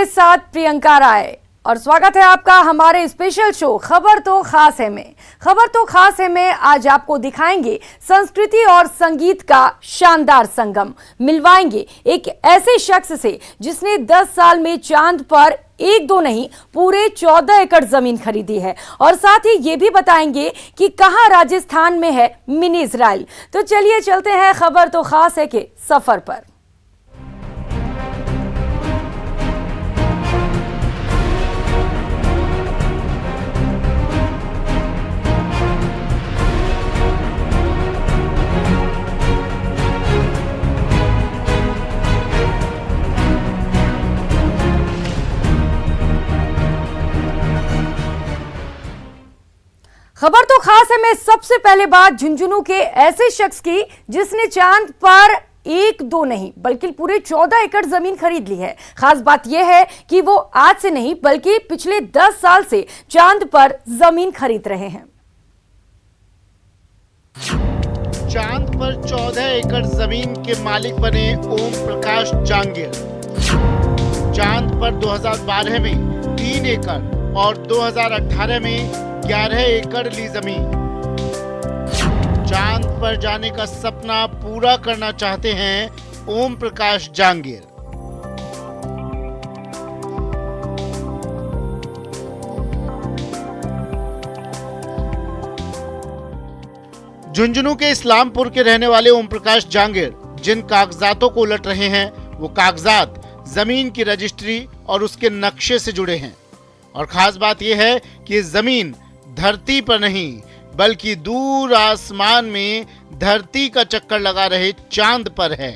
के साथ प्रियंका राय और स्वागत है आपका हमारे स्पेशल शो खबर तो खास है में। खबर तो खास है में आज आपको दिखाएंगे संस्कृति और संगीत का शानदार संगम। मिलवाएंगे एक ऐसे शख्स से जिसने 10 साल में चांद पर एक दो नहीं पूरे 14 एकड़ जमीन खरीदी है और साथ ही ये भी बताएंगे कि कहां राजस्थान में है मिनी इजराइल। तो चलिए चलते हैं खबर तो खास है के सफर पर। खबर तो खास है में सबसे पहले बात झुंझुनू के ऐसे शख्स की जिसने चांद पर एक दो नहीं बल्कि पूरे 14 एकड़ जमीन खरीद ली है। खास बात यह है कि वो आज से नहीं बल्कि पिछले 10 साल से चांद पर जमीन खरीद रहे हैं। चांद पर 14 एकड़ जमीन के मालिक बने ओम प्रकाश जांगीर। चांद पर 2012 में 3 एकड़ और 2018 में 11 एकड़ ली जमीन। चांद पर जाने का सपना पूरा करना चाहते हैं ओम प्रकाश जांगीर। झुंझुनू के इस्लामपुर के रहने वाले ओम प्रकाश जांगीर जिन कागजातों को उलट रहे हैं वो कागजात जमीन की रजिस्ट्री और उसके नक्शे से जुड़े हैं। और खास बात यह है कि ये जमीन धरती पर नहीं बल्कि दूर आसमान में धरती का चक्कर लगा रहे चांद पर है।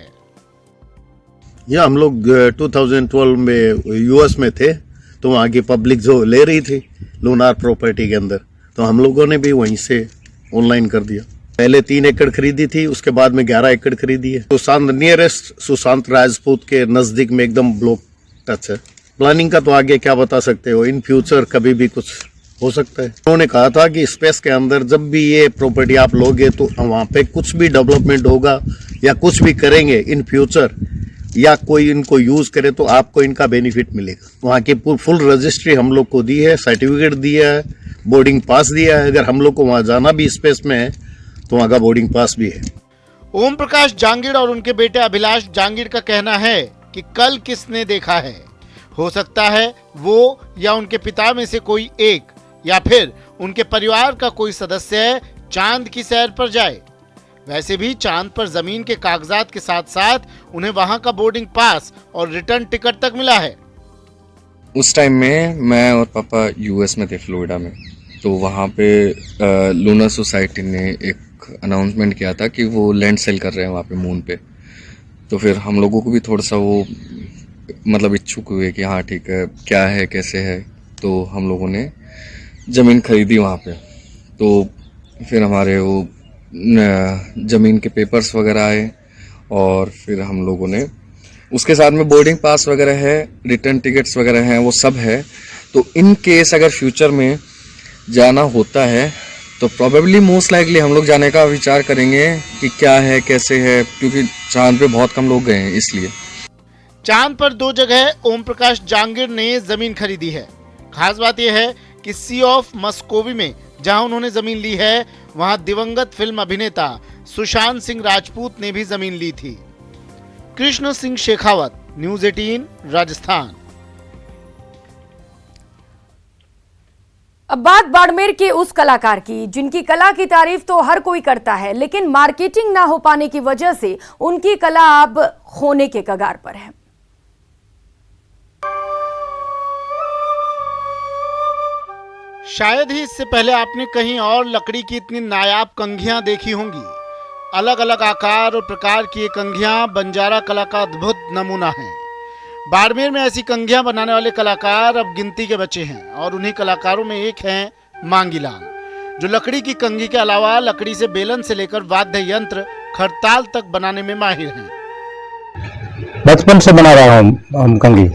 ये हम लोग 2012 में यूएस में थे तो वहाँ की पब्लिक जो ले रही थी लूनार प्रॉपर्टी के अंदर, तो हम लोगों ने भी वहीं से ऑनलाइन कर दिया। पहले 3 एकड़ खरीदी थी, उसके बाद में 11 एकड़ खरीदी है। सुशांत नियरेस्ट सुशांत राजपूत के नजदीक में एकदम ब्लॉक टच है। प्लानिंग का तो आगे क्या बता सकते हो, इन फ्यूचर कभी भी कुछ हो सकता है। उन्होंने कहा था कि स्पेस के अंदर जब भी ये प्रॉपर्टी आप लोगे तो वहाँ पे कुछ भी डेवलपमेंट होगा या कुछ भी करेंगे इन फ्यूचर या कोई इनको यूज करे तो आपको इनका बेनिफिट मिलेगा। वहाँ की फुल रजिस्ट्री हम लोग को दी है, सर्टिफिकेट दिया है, बोर्डिंग पास दिया है। अगर हम लोग को वहाँ जाना भी स्पेस में है तो वहाँ का बोर्डिंग पास भी है। ओम प्रकाश जांगीर और उनके बेटे अभिलाष जांगीर का कहना है कि कल किसने देखा है, हो सकता है वो या उनके पिता में से कोई एक या फिर उनके परिवार का कोई सदस्य चांद की सैर पर जाए। वैसे भी चांद पर जमीन के कागजात के साथ साथ उन्हें वहां का बोर्डिंग पास और रिटर्न टिकट तक मिला है। उस टाइम में मैं और पापा यूएस में थे, फ्लोरिडा में। तो वहाँ पे लूनर सोसाइटी ने एक अनाउंसमेंट किया था कि वो लैंड सेल कर रहे हैं वहाँ पे मून पे। तो फिर हम लोगों को भी थोड़ा सा वो मतलब इच्छुक हुए कि हाँ ठीक है, क्या है कैसे है। तो हम लोगों ने ज़मीन खरीदी वहाँ पे। तो फिर हमारे वो ज़मीन के पेपर्स वगैरह आए और फिर हम लोगों ने उसके साथ में बोर्डिंग पास वगैरह है, रिटर्न टिकट्स वगैरह हैं, वो सब है। तो इन केस अगर फ्यूचर में जाना होता है तो प्रोबेबली मोस्ट लाइकली हम लोग जाने का विचार करेंगे कि क्या है कैसे है, क्योंकि चांद पे बहुत कम लोग गए हैं इसलिए। चांद पर 2 जगह ओम प्रकाश जांगीर ने जमीन खरीदी है। खास बात यह है कि सी ऑफ मस्कोवी में जहां उन्होंने जमीन ली है वहां दिवंगत फिल्म अभिनेता सुशांत सिंह राजपूत ने भी जमीन ली थी। कृष्ण सिंह शेखावत, न्यूज़ 18 राजस्थान। अब बात बाड़मेर के उस कलाकार की जिनकी कला की तारीफ तो हर कोई करता है, लेकिन मार्केटिंग ना हो पाने की वजह से उनकी कला अब खोने के कगार पर है। शायद ही इससे पहले आपने कहीं और लकड़ी की इतनी नायाब कंघियां देखी होंगी। अलग अलग आकार और प्रकार की ये कंघियां बंजारा कला का अद्भुत नमूना है। बाड़मेर में ऐसी कंघियां बनाने वाले कलाकार अब गिनती के बचे हैं और उन्हीं कलाकारों में एक हैं मांगीलाल, जो लकड़ी की कंघी के अलावा लकड़ी से बेलन से लेकर वाद्य यंत्र खड़ताल तक बनाने में माहिर हैं। बचपन से बना रहा हूँ हम कंघी।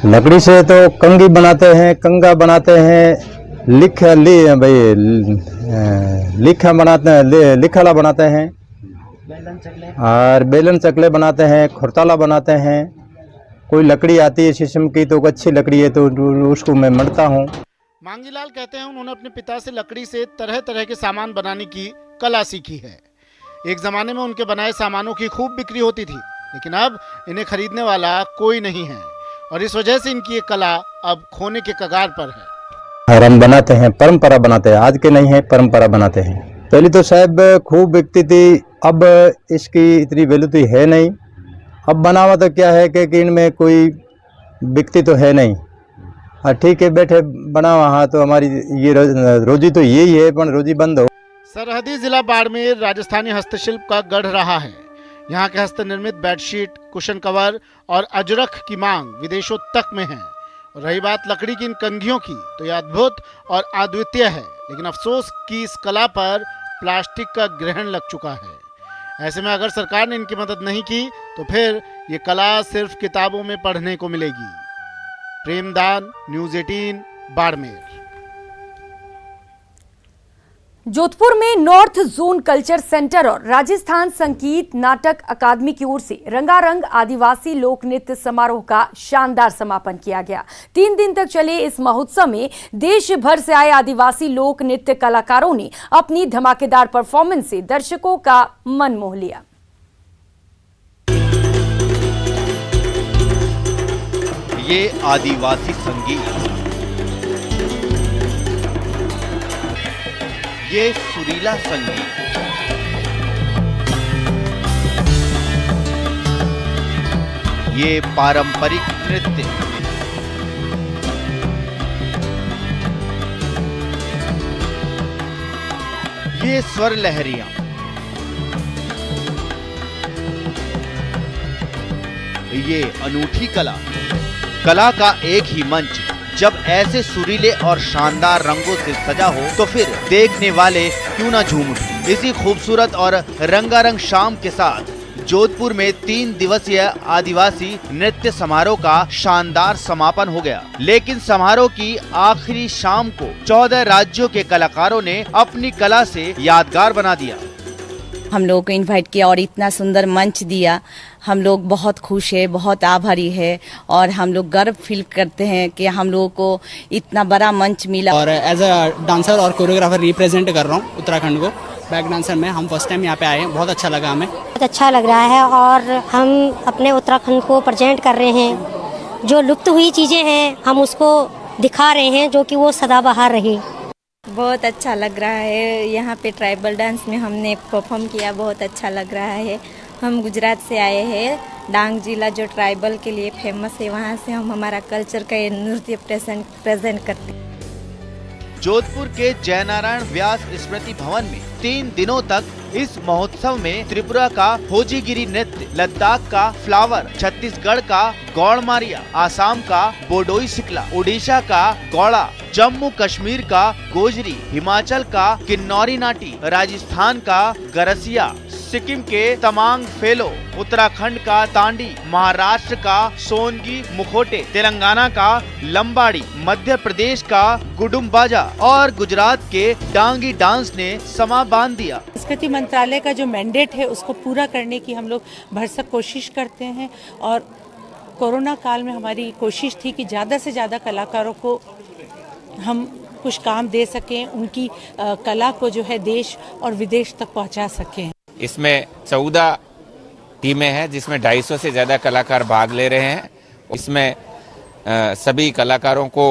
लकड़ी से तो कंघी बनाते हैं, कंगा बनाते हैं, लिखा बनाते हैं, लिखाला बनाते हैं और बेलन चकले बनाते हैं, खुरताला बनाते हैं कोई लकड़ी आती है शीशम की तो अच्छी लकड़ी है तो उसको मैं मढ़ता हूँ। मांगीलाल कहते हैं उन्होंने अपने पिता से लकड़ी से तरह तरह के सामान बनाने की कला सीखी है। एक जमाने में उनके बनाए सामानों की खूब बिक्री होती थी, लेकिन अब इन्हें खरीदने वाला कोई नहीं है और इस वजह से इनकी ये कला अब खोने के कगार पर है। और हम बनाते हैं, परंपरा बनाते हैं, आज के नहीं है, परंपरा बनाते हैं। पहले तो साहब खूब बिकती थी, अब इसकी इतनी वैल्यू तो है नहीं। अब बनावा तो क्या है कि इनमें कोई बिकती तो है नहीं। हाँ ठीक है, बैठे बनावा, हाँ तो हमारी ये रोजी तो यही है, पर रोजी बंद हो। सरहदी जिला बाड़मेर राजस्थानी हस्तशिल्प का गढ़ रहा है। यहाँ के हस्त निर्मित बेडशीट, कुशन कवर और अजरख की मांग विदेशों तक में है। और रही बात लकड़ी की इन कंघियों की, तो यह अद्भुत और अद्वितीय है, लेकिन अफसोस कि इस कला पर प्लास्टिक का ग्रहण लग चुका है। ऐसे में अगर सरकार ने इनकी मदद नहीं की तो फिर ये कला सिर्फ किताबों में पढ़ने को मिलेगी। प्रेमदान, न्यूज़ 18, बाड़मेर। जोधपुर में नॉर्थ जोन कल्चर सेंटर और राजस्थान संगीत नाटक अकादमी की ओर से रंगारंग आदिवासी लोक नृत्य समारोह का शानदार समापन किया गया। 3 दिन तक चले इस महोत्सव में देश भर से आए आदिवासी लोक नृत्य कलाकारों ने अपनी धमाकेदार परफॉर्मेंस से दर्शकों का मन मोह लिया। ये आदिवासी संगीत, ये सुरीला संगीत, ये पारंपरिक नृत्य, ये स्वर लहरियां, ये अनूठी कला। कला का एक ही मंच जब ऐसे सुरीले और शानदार रंगों से सजा हो तो फिर देखने वाले क्यों ना झूम उठें। इसी खूबसूरत और रंगारंग शाम के साथ जोधपुर में 3 दिवसीय आदिवासी नृत्य समारोह का शानदार समापन हो गया। लेकिन समारोह की आखिरी शाम को 14 राज्यों के कलाकारों ने अपनी कला से यादगार बना दिया। हम लोग को इनवाइट किया और इतना सुंदर मंच दिया। हम लोग बहुत खुश है, बहुत आभारी है और हम लोग गर्व फील करते हैं कि हम लोगों को इतना बड़ा मंच मिला। और एज अ डांसर और कोरियोग्राफर रिप्रेजेंट कर रहा हूँ उत्तराखंड को। बैक डांसर में हम फर्स्ट टाइम यहाँ पे आए हैं, बहुत अच्छा लगा हमें। बहुत अच्छा लग रहा है और हम अपने उत्तराखंड को प्रेजेंट कर रहे हैं। जो लुप्त हुई चीज़ें हैं हम उसको दिखा रहे हैं, जो कि वो सदाबहार रहे। बहुत अच्छा लग रहा है। यहाँ पे ट्राइबल डांस में हमने परफॉर्म किया, बहुत अच्छा लग रहा है। हम गुजरात से आए हैं। डांग जिला जो ट्राइबल के लिए फेमस है, वहाँ से हम हमारा कल्चर का नृत्य प्रेजेंट करते हैं। जोधपुर के जयनारायण व्यास स्मृति भवन में 3 दिनों तक इस महोत्सव में त्रिपुरा का होजीगिरी नृत्य, लद्दाख का फ्लावर, छत्तीसगढ़ का गौड़मारिया, आसाम का बोडोई सिकला, उड़ीसा का गौड़ा, जम्मू कश्मीर का गोजरी, हिमाचल का किन्नौरी नाटी, राजस्थान का गरसिया, सिक्किम के तमांग फेलो, उत्तराखंड का तांडी, महाराष्ट्र का सोनगी मुखोटे, तेलंगाना का लंबाड़ी, मध्य प्रदेश का गुडुम्बाजा और गुजरात के डांगी डांस ने समा बांध दिया। संस्कृति मंत्रालय का जो मैंडेट है उसको पूरा करने की हम लोग भरसक कोशिश करते हैं और कोरोना काल में हमारी कोशिश थी कि ज़्यादा से ज़्यादा कलाकारों को हम कुछ काम दे सकें, उनकी कला को जो है देश और विदेश तक पहुंचा सकें। इसमें 14 टीमें हैं जिसमें 250 से ज़्यादा कलाकार भाग ले रहे हैं। इसमें सभी कलाकारों को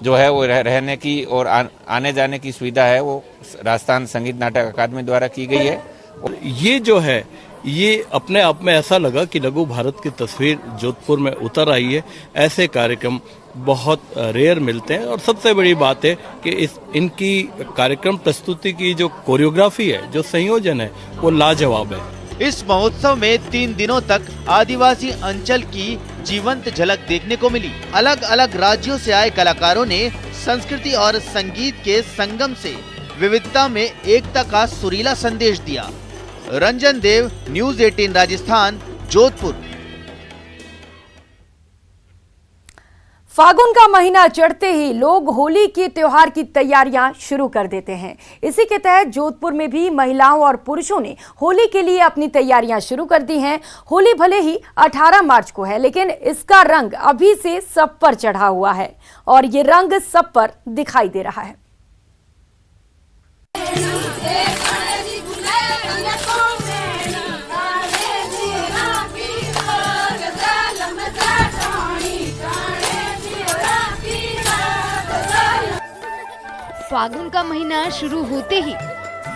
जो है वो रहने की और आने जाने की सुविधा है वो राजस्थान संगीत नाटक अकादमी द्वारा की गई है। ये जो है ये अपने आप में ऐसा लगा कि लघु भारत की तस्वीर जोधपुर में उतर आई है। ऐसे कार्यक्रम बहुत रेयर मिलते हैं और सबसे बड़ी बात है कि इनकी कार्यक्रम प्रस्तुति की जो कोरियोग्राफी है, जो संयोजन है, वो लाजवाब है। इस महोत्सव में 3 दिनों तक आदिवासी अंचल की जीवंत झलक देखने को मिली। अलग अलग राज्यों से आए कलाकारों ने संस्कृति और संगीत के संगम से विविधता में एकता का सुरीला संदेश दिया। रंजन देव, न्यूज़ 18 राजस्थान, जोधपुर। फागुन का महीना चढ़ते ही लोग होली के त्योहार की तैयारियां शुरू कर देते हैं। इसी के तहत जोधपुर में भी महिलाओं और पुरुषों ने होली के लिए अपनी तैयारियां शुरू कर दी हैं। होली भले ही 18 मार्च को है, लेकिन इसका रंग अभी से सब पर चढ़ा हुआ है और ये रंग सब पर दिखाई दे रहा है। फागुन का महीना शुरू होते ही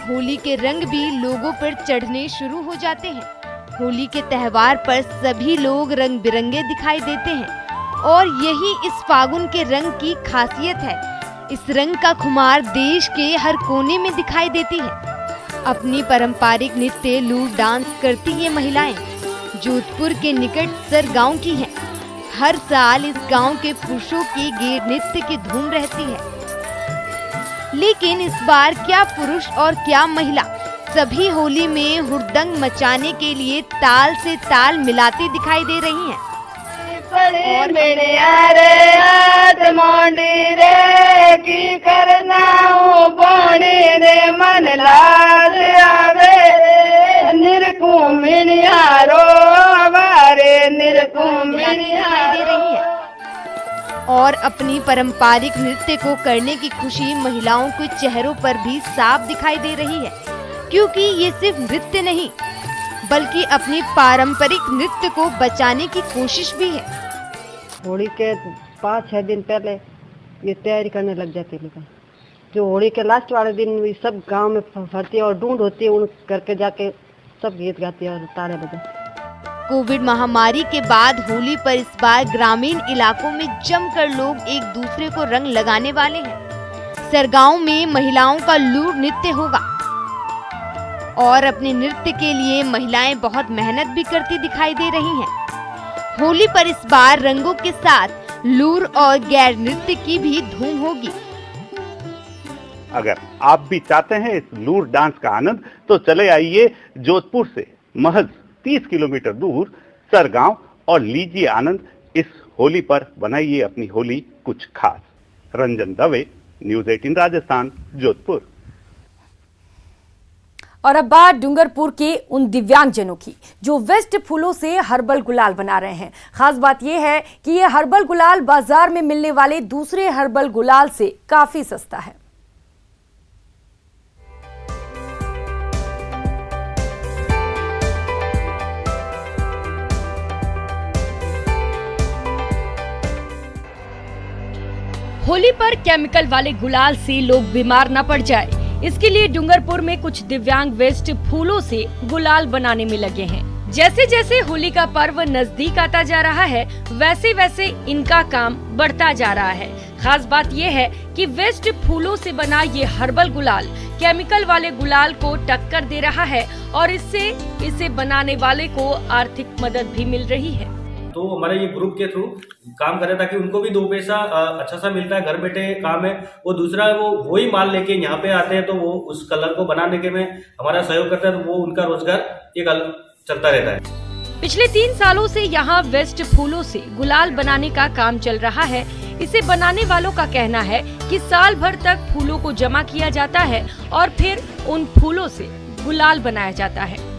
होली के रंग भी लोगों पर चढ़ने शुरू हो जाते हैं। होली के त्योहार पर सभी लोग रंग बिरंगे दिखाई देते हैं और यही इस फागुन के रंग की खासियत है। इस रंग का खुमार देश के हर कोने में दिखाई देती है। अपनी पारंपरिक नृत्य लूट डांस करती ये महिलाएं जोधपुर के निकट सर गांव की हैं। हर साल इस गांव के पुरुषों की गेर नृत्य की धूम रहती है, लेकिन इस बार क्या पुरुष और क्या महिला सभी होली में हुड़दंग मचाने के लिए ताल से ताल मिलाती दिखाई दे रही हैं। और और अपनी पारंपरिक नृत्य को करने की खुशी महिलाओं के चेहरों पर भी साफ दिखाई दे रही है, क्योंकि ये सिर्फ नृत्य नहीं बल्कि अपनी पारंपरिक नृत्य को बचाने की कोशिश भी है। होली के 5-6 दिन पहले ये तैयारी करने लग जाते हैं। जो होली के लास्ट वाले दिन सब गांव में फरती है और ढूंढ होती है, उन करके जाके सब गीत गाती है और ताले बजाते। कोविड महामारी के बाद होली पर इस बार ग्रामीण इलाकों में जमकर लोग एक दूसरे को रंग लगाने वाले हैं। सरगांव में महिलाओं का लूट नृत्य होगा और अपने नृत्य के लिए महिलाएं बहुत मेहनत भी करती दिखाई दे रही हैं। होली पर इस बार रंगों के साथ लूर और गैर नृत्य की भी धूम होगी। अगर आप भी चाहते हैं इस लूर डांस का आनंद, तो चले आइए जोधपुर से महज 30 किलोमीटर दूर सरगांव और लीजिए आनंद। इस होली पर बनाइए अपनी होली कुछ खास। रंजन दवे, न्यूज़ 18 राजस्थान, जोधपुर। और अब बात डूंगरपुर के उन दिव्यांगजनों की जो वेस्ट फूलों से हर्बल गुलाल बना रहे हैं। खास बात यह है कि यह हर्बल गुलाल बाजार में मिलने वाले दूसरे हर्बल गुलाल से काफी सस्ता है। होली पर केमिकल वाले गुलाल से लोग बीमार न पड़ जाए, इसके लिए डूंगरपुर में कुछ दिव्यांग वेस्ट फूलों से गुलाल बनाने में लगे हैं। जैसे जैसे होली का पर्व नजदीक आता जा रहा है, वैसे वैसे इनका काम बढ़ता जा रहा है। खास बात यह है कि वेस्ट फूलों से बना ये हर्बल गुलाल केमिकल वाले गुलाल को टक्कर दे रहा है और इससे इसे बनाने वाले को आर्थिक मदद भी मिल रही है। तो हमारे ये ग्रुप के थ्रू काम करें ताकि उनको भी 2 पैसा अच्छा सा मिलता है, घर बैठे काम है। वो दूसरा वो वही माल लेके यहाँ पे आते हैं, तो वो उस कलर को बनाने के में हमारा सहयोग करता है, तो वो उनका रोजगार एक चलता रहता है। पिछले 3 सालों से यहाँ वेस्ट फूलों से गुलाल बनाने का काम चल रहा है। इसे बनाने वालों का कहना है कि साल भर तक फूलों को जमा किया जाता है और फिर उन फूलों से गुलाल बनाया जाता है।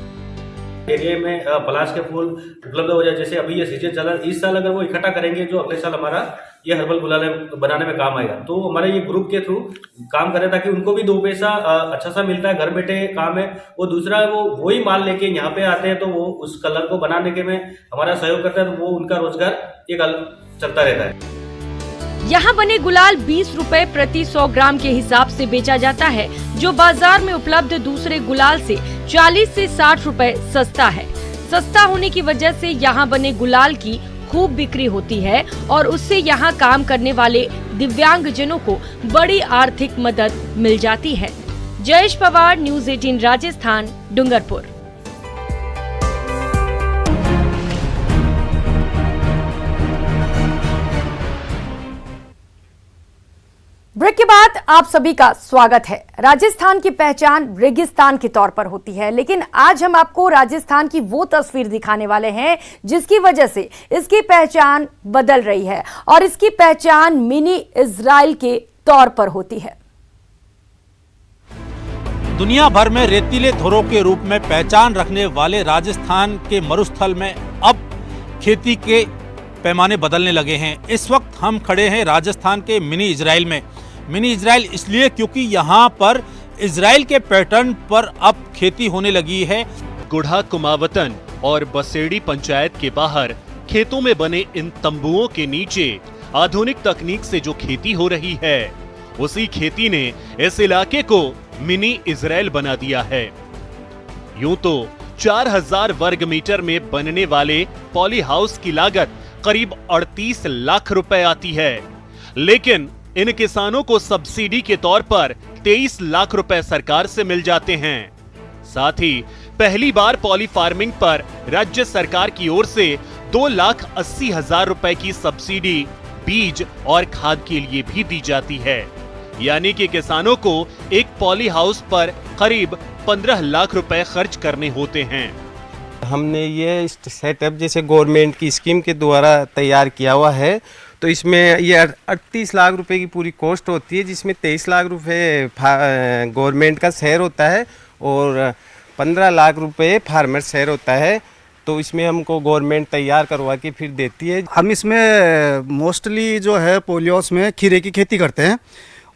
एरिया में पलाश के फूल उपलब्ध हो जाए, जैसे अभी ये सीजन चल रहा है, इस साल अगर वो इकट्ठा करेंगे जो अगले साल हमारा ये हर्बल गुलाल बनाने में काम आएगा। तो हमारे ये ग्रुप के थ्रू काम करें ताकि उनको भी 2 पैसा अच्छा सा मिलता है, घर बैठे काम है। वो दूसरा वो वही माल लेके यहाँ पे आते हैं, तो वो उस कलर को बनाने के में हमारा सहयोग करता है, तो वो उनका रोजगार एक चलता रहता है। यहाँ बने गुलाल 20 रुपए प्रति 100 ग्राम के हिसाब से बेचा जाता है, जो बाजार में उपलब्ध दूसरे गुलाल से 40 से 60 रुपए सस्ता है। सस्ता होने की वजह से यहाँ बने गुलाल की खूब बिक्री होती है और उससे यहाँ काम करने वाले दिव्यांगजनों को बड़ी आर्थिक मदद मिल जाती है। जयेश पवार, न्यूज़ 18 राजस्थान, डूंगरपुर। ब्रेक के बाद आप सभी का स्वागत है। राजस्थान की पहचान रेगिस्तान के तौर पर होती है, लेकिन आज हम आपको राजस्थान की वो तस्वीर दिखाने वाले हैं जिसकी वजह से इसकी पहचान बदल रही है और इसकी पहचान मिनी इजराइल के तौर पर होती है। दुनिया भर में रेतीले धुरों के रूप में पहचान रखने वाले राजस्थान के मरुस्थल में अब खेती के पैमाने बदलने लगे हैं। इस वक्त हम खड़े हैं राजस्थान के मिनी इजराइल में। मिनी इजराइल इसलिए क्योंकि यहाँ पर इजराइल के पैटर्न पर अब खेती होने लगी है। गुढ़ा कुमावतन और बसेड़ी पंचायत के बाहर खेतों में बने इन तंबुओं के नीचे आधुनिक तकनीक से जो खेती हो रही है, उसी खेती ने इस इलाके को मिनी इजराइल बना दिया है। यूं तो 4000 वर्ग मीटर में बनने वाले पॉली हाउस की लागत करीब 38 लाख रुपए आती है, लेकिन इन किसानों को सब्सिडी के तौर पर 23 लाख रुपए सरकार से मिल जाते हैं। साथ ही पहली बार पॉली फार्मिंग पर राज्य सरकार की ओर से 2,80,000 रुपए की सब्सिडी बीज और खाद के लिए भी दी जाती है। यानी कि किसानों को एक पॉली हाउस पर करीब 15 लाख रुपए खर्च करने होते हैं। हमने ये सेटअप जैसे गवर्नमेंट की स्कीम के द्वारा तैयार किया हुआ है, तो इसमें ये 38 लाख रुपए की पूरी कॉस्ट होती है, जिसमें 23 लाख रुपए गवर्नमेंट का शेयर होता है और 15 लाख रुपए फार्मर शेयर होता है। तो इसमें हमको गवर्नमेंट तैयार करवा के फिर देती है। हम इसमें मोस्टली जो है पोलियोस में खीरे की खेती करते हैं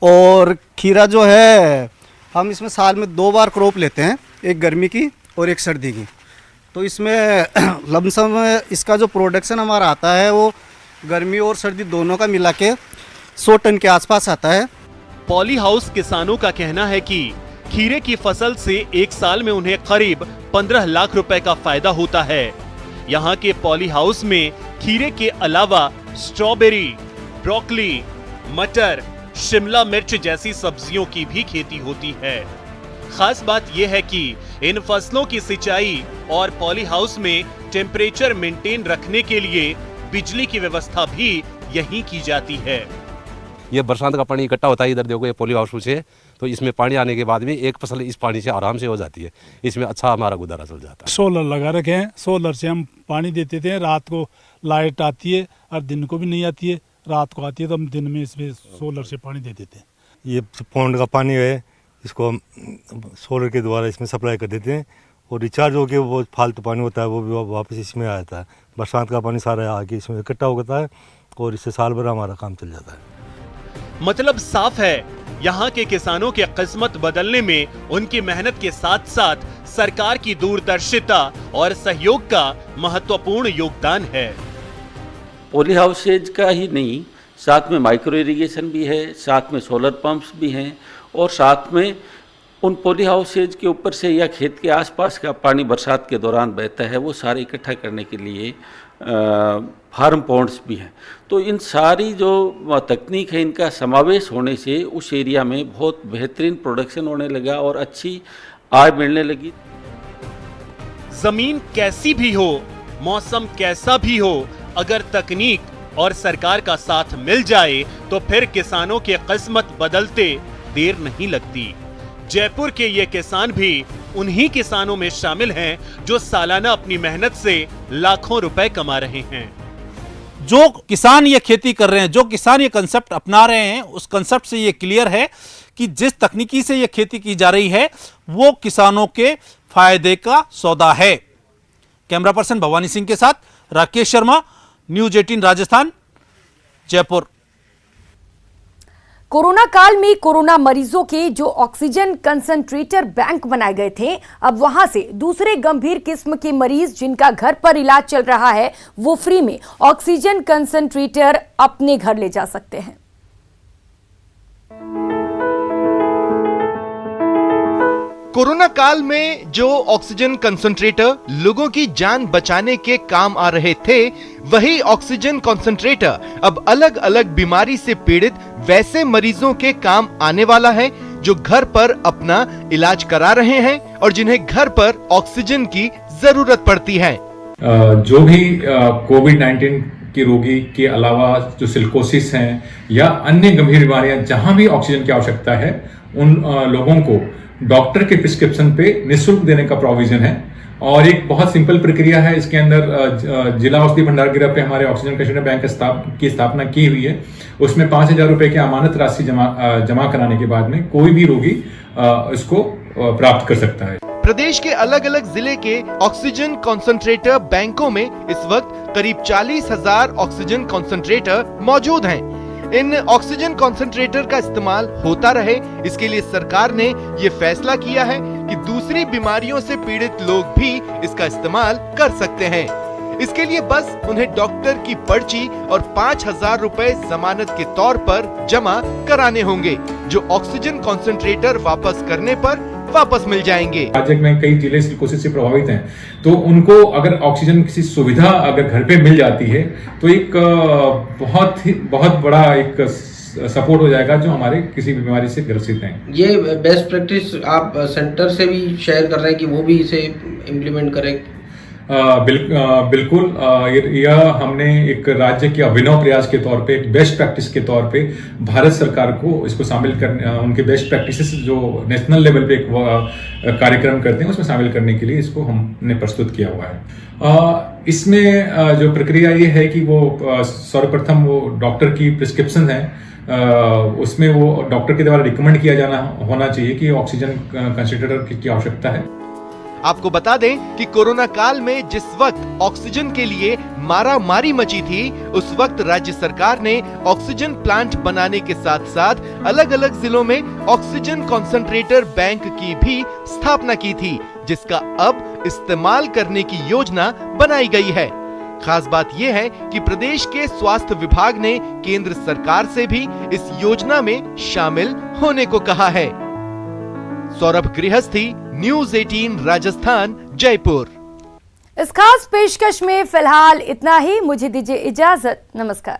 और खीरा जो है हम इसमें साल में 2 बार क्रॉप लेते हैं, एक गर्मी की और एक सर्दी की। तो इसमें लमसम इसका जो प्रोडक्शन हमारा आता है वो गर्मी और सर्दी दोनों का मिला के 100 टन के आसपास आता है। पॉली हाउस किसानों का कहना है कि खीरे की फसल से एक साल में उन्हें करीब 15 लाख रुपए का फायदा होता है। यहाँ के पॉली हाउस में खीरे के अलावा स्ट्रॉबेरी, ब्रोकली, मटर, शिमला मिर्च जैसी सब्जियों की भी खेती होती है। खास बात यह है कि इन फसलों की सिंचाई और पॉली हाउस में टेम्परेचर मेंटेन रखने के लिए बिजली की व्यवस्था भी यहीं की जाती है। ये बरसात का पानी इकट्ठा होता है, इधर देखो ये पॉली हाउस से, तो इसमें पानी आने के बाद में एक फसल इस पानी से आराम से हो जाती है। इसमें अच्छा हमारा गुजारा चल जाता है। सोलर लगा रखे हैं, सोलर से हम पानी देते थे। रात को लाइट आती है और दिन को भी नहीं आती है, रात को आती है तो हम दिन में इसमें सोलर से पानी दे देते हैं। ये पौंड का पानी है, इसको हम सोलर के द्वारा इसमें सप्लाई कर देते हैं और रिचार्ज हो के वो फालतू पानी होता है वो भी वापस इसमें आ जाता है। बरसात का पानी सारा आके इसमें इकट्ठा होता है और इससे साल भर हमारा काम चल जाता है। मतलब साफ है, यहाँ के किसानों की किस्मत बदलने में उनकी मेहनत के साथ साथ सरकार की दूरदर्शिता और सहयोग का महत्वपूर्ण योगदान है। पॉली हाउसेज का ही नहीं, साथ में माइक्रो इरिगेशन भी है, साथ में सोलर पंप्स भी हैं और साथ में उन पॉली हाउसेज के ऊपर से या खेत के आसपास का पानी बरसात के दौरान बहता है वो सारे इकट्ठा करने के लिए फार्म पॉन्ड्स भी हैं। तो इन सारी जो तकनीक है इनका समावेश होने से उस एरिया में बहुत बेहतरीन प्रोडक्शन होने लगा और अच्छी आय मिलने लगी। जमीन कैसी भी हो, मौसम कैसा भी हो, अगर तकनीक और सरकार का साथ मिल जाए तो फिर किसानों की किस्मत बदलते देर नहीं लगती। जयपुर के ये किसान भी उन्हीं किसानों में शामिल हैं जो सालाना अपनी मेहनत से लाखों रुपए कमा रहे हैं। जो किसान ये खेती कर रहे हैं, जो किसान ये कंसेप्ट अपना रहे हैं, उस कंसेप्ट से ये क्लियर है कि जिस तकनीकी से ये खेती की जा रही है वो किसानों के फायदे का सौदा है। कैमरा पर्सन भवानी सिंह के साथ राकेश शर्मा, न्यूज 18 राजस्थान, जयपुर। कोरोना काल में कोरोना मरीजों के जो ऑक्सीजन कंसंट्रेटर बैंक बनाए गए थे, अब वहां से दूसरे गंभीर किस्म के मरीज जिनका घर पर इलाज चल रहा है वो फ्री में ऑक्सीजन कंसंट्रेटर अपने घर ले जा सकते हैं। कोरोना काल में जो ऑक्सीजन कंसंट्रेटर लोगों की जान बचाने के काम आ रहे थे, वही ऑक्सीजन कंसंट्रेटर अब अलग अलग बीमारी से पीड़ित वैसे मरीजों के काम आने वाला है जो घर पर अपना इलाज करा रहे हैं और जिन्हें घर पर ऑक्सीजन की जरूरत पड़ती है। जो भी कोविड-19 के रोगी के अलावा जो सिलिकोसिस हैं या अन्य गंभीर बीमारियां जहां भी ऑक्सीजन की आवश्यकता है, उन लोगों को डॉक्टर के प्रिस्क्रिप्शन पे निःशुल्क देने का प्रोविजन है। और एक बहुत सिंपल प्रक्रिया है, इसके अंदर जिला औषधि भंडार गृह पे हमारे ऑक्सीजन कंसंट्रेटर बैंक की स्थापना की हुई है। उसमें 5,000 रुपए की अमानत राशि जमा कराने के बाद में कोई भी रोगी इसको प्राप्त कर सकता है। प्रदेश के अलग अलग जिले के ऑक्सीजन कॉन्सेंट्रेटर बैंकों में इस वक्त करीब 40,000 ऑक्सीजन कॉन्सेंट्रेटर मौजूद हैं। इन ऑक्सीजन कॉन्सेंट्रेटर का इस्तेमाल होता रहे, इसके लिए सरकार ने ये फैसला किया है कि दूसरी बीमारियों से पीड़ित लोग भी इसका इस्तेमाल कर सकते हैं। इसके लिए बस उन्हें डॉक्टर की पर्ची और 5,000 रुपए जमानत के तौर पर जमा कराने होंगे, जो ऑक्सीजन कॉन्सेंट्रेटर वापस करने पर वापस मिल जाएंगे। राज्य में कई जिले सिलिकोसिस से प्रभावित हैं, तो उनको अगर ऑक्सीजन किसी सुविधा अगर घर पे मिल जाती है तो एक बहुत बड़ा एक सपोर्ट हो जाएगा जो हमारे किसी भी बीमारी से ग्रसित हैं। ये बेस्ट प्रैक्टिस आप सेंटर से भी शेयर कर रहे हैं कि वो भी इसे इम्प्लीमेंट करें? बिल्कुल, यह हमने एक राज्य के अभिनव प्रयास के तौर पे, एक बेस्ट प्रैक्टिस के तौर पे भारत सरकार को इसको शामिल करने, उनके बेस्ट प्रैक्टिसेस जो नेशनल लेवल पे एक कार्यक्रम करते हैं उसमें शामिल करने के लिए इसको हमने प्रस्तुत किया हुआ है। इसमें जो प्रक्रिया ये है कि वो सर्वप्रथम वो डॉक्टर की प्रिस्क्रिप्शन है, उसमें वो डॉक्टर के द्वारा रिकमेंड किया होना चाहिए कि ऑक्सीजन कंसंट्रेटर की आवश्यकता है। आपको बता दें कि कोरोना काल में जिस वक्त ऑक्सीजन के लिए मारामारी मची थी, उस वक्त राज्य सरकार ने ऑक्सीजन प्लांट बनाने के साथ साथ अलग अलग जिलों में ऑक्सीजन कॉन्सेंट्रेटर बैंक की भी स्थापना की थी, जिसका अब इस्तेमाल करने की योजना बनाई गई है। खास बात यह है कि प्रदेश के स्वास्थ्य विभाग ने केंद्र सरकार से भी इस योजना में शामिल होने को कहा है। सौरभ गृहस्थी, न्यूज़ 18 राजस्थान, जयपुर। इस खास पेशकश में फिलहाल इतना ही। मुझे दीजिए इजाजत। नमस्कार।